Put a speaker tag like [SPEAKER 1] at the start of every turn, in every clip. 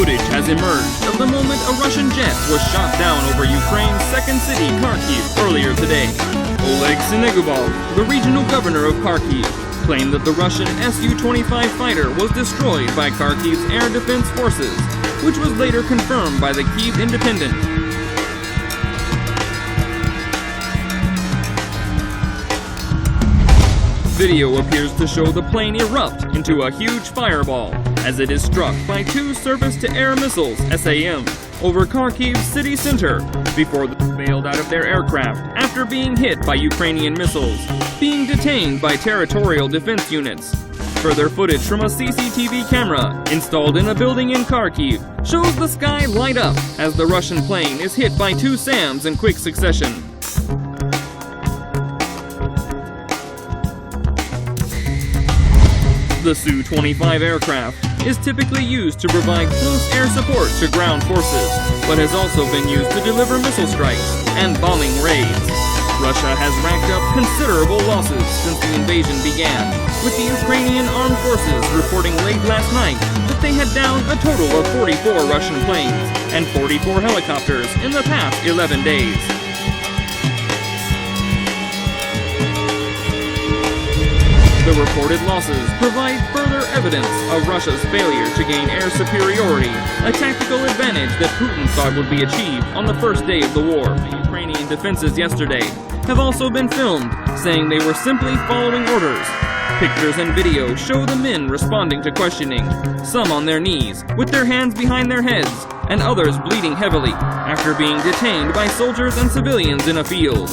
[SPEAKER 1] Footage has emerged of the moment a Russian jet was shot down over Ukraine's second city, Kharkiv, earlier today. Oleg Senegubov, the regional governor of Kharkiv, claimed that the Russian Su-25 fighter was destroyed by Kharkiv's air defense forces, which was later confirmed by the Kyiv Independent. Video appears to show the plane erupt into a huge fireball as it is struck by two surface-to-air missiles, SAM, over Kharkiv's city center before they bailed out of their aircraft after being hit by Ukrainian missiles, being detained by territorial defense units. Further footage from a CCTV camera installed in a building in Kharkiv shows the sky light up as the Russian plane is hit by two SAMs in quick succession. The Su-25 aircraft is typically used to provide close air support to ground forces, but has also been used to deliver missile strikes and bombing raids. Russia has racked up considerable losses since the invasion began, with the Ukrainian armed forces reporting late last night that they had downed a total of 44 Russian planes and 44 helicopters in the past 11 days. The reported losses provide further evidence of Russia's failure to gain air superiority, a tactical advantage that Putin thought would be achieved on the first day of the war. The Ukrainian defenses yesterday have also been filmed, saying they were simply following orders. Pictures and video show the men responding to questioning, some on their knees, with their hands behind their heads, and others bleeding heavily after being detained by soldiers and civilians in a field.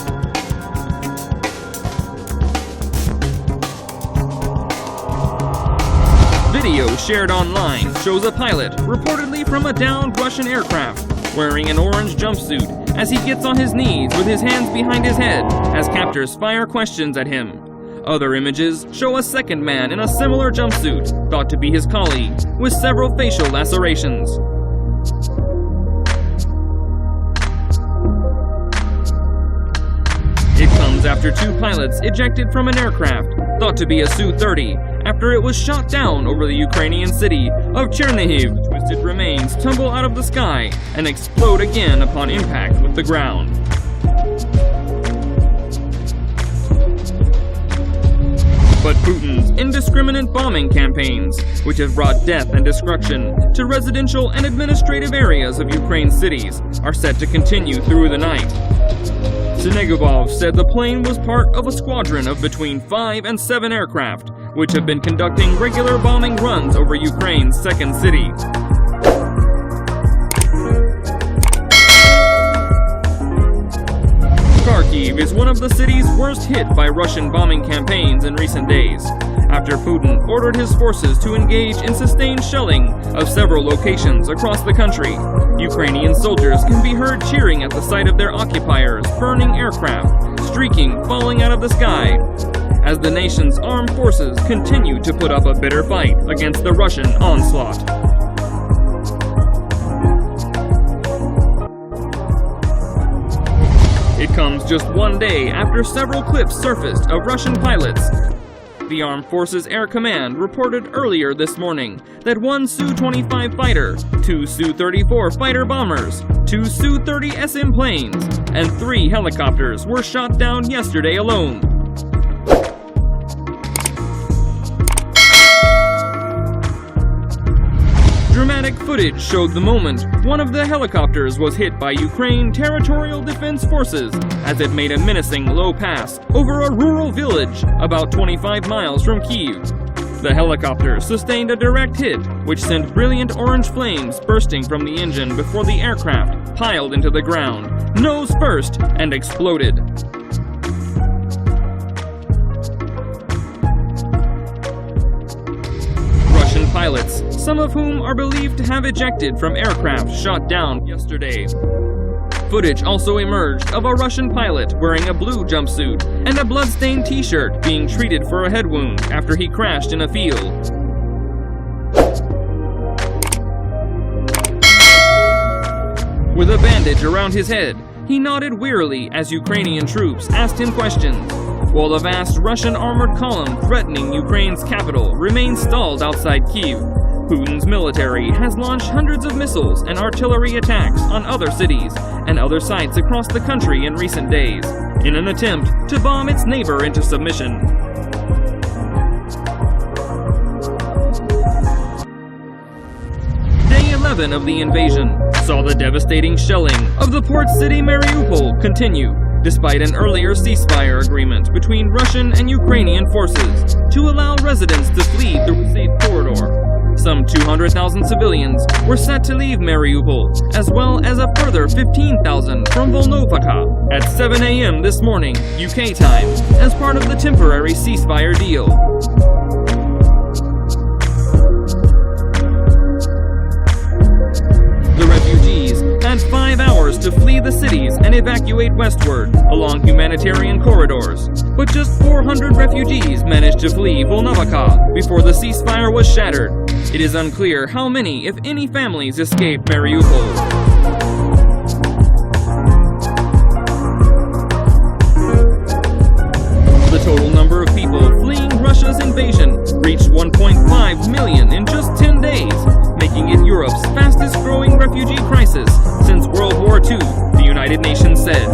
[SPEAKER 1] Video shared online shows a pilot, reportedly from a downed Russian aircraft, wearing an orange jumpsuit as he gets on his knees with his hands behind his head as captors fire questions at him. Other images show a second man in a similar jumpsuit, thought to be his colleague, with several facial lacerations. It comes after two pilots ejected from an aircraft, thought to be a Su-30, after it was shot down over the Ukrainian city of Chernihiv. Twisted remains tumble out of the sky and explode again upon impact with the ground. But Putin's indiscriminate bombing campaigns, which have brought death and destruction to residential and administrative areas of Ukraine's cities, are set to continue through the night. Senegubov said the plane was part of a squadron of between 5 and 7 aircraft, which have been conducting regular bombing runs over Ukraine's second city. Kharkiv is one of the cities worst hit by Russian bombing campaigns in recent days, after Putin ordered his forces to engage in sustained shelling of several locations across the country. Ukrainian soldiers can be heard cheering at the sight of their occupiers' burning aircraft, streaking, falling out of the sky, as the nation's armed forces continue to put up a bitter fight against the Russian onslaught. It comes just one day after several clips surfaced of Russian pilots. The Armed Forces Air Command reported earlier this morning that one Su-25 fighter, 2 Su-34 fighter bombers, 2 Su-30 SM planes, and 3 helicopters were shot down yesterday alone. Dramatic footage showed the moment one of the helicopters was hit by Ukraine Territorial Defense Forces as it made a menacing low pass over a rural village about 25 miles from Kyiv. The helicopter sustained a direct hit, which sent brilliant orange flames bursting from the engine before the aircraft piled into the ground, nose first, and exploded. Russian pilots, some of whom are believed to have ejected from aircraft shot down yesterday. Footage also emerged of a Russian pilot wearing a blue jumpsuit and a blood-stained t-shirt being treated for a head wound after he crashed in a field. With a bandage around his head, he nodded wearily as Ukrainian troops asked him questions, while the vast Russian armored column threatening Ukraine's capital remained stalled outside Kyiv. Putin's military has launched hundreds of missiles and artillery attacks on other cities and other sites across the country in recent days, in an attempt to bomb its neighbor into submission. Day 11 of the invasion saw the devastating shelling of the port city Mariupol continue, despite an earlier ceasefire agreement between Russian and Ukrainian forces to allow residents to flee through a safe corridor. Some 200,000 civilians were set to leave Mariupol, as well as a further 15,000 from Volnovakha at 7 a.m. this morning, UK time, as part of the temporary ceasefire deal. The refugees had 5 hours to flee the cities and evacuate westward along humanitarian corridors, but just 400 refugees managed to flee Volnovakha before the ceasefire was shattered. It is unclear how many, if any, families escaped Mariupol. The total number of people fleeing Russia's invasion reached 1.5 million in just 10 days, making it Europe's fastest-growing refugee crisis since World War II, the United Nations said.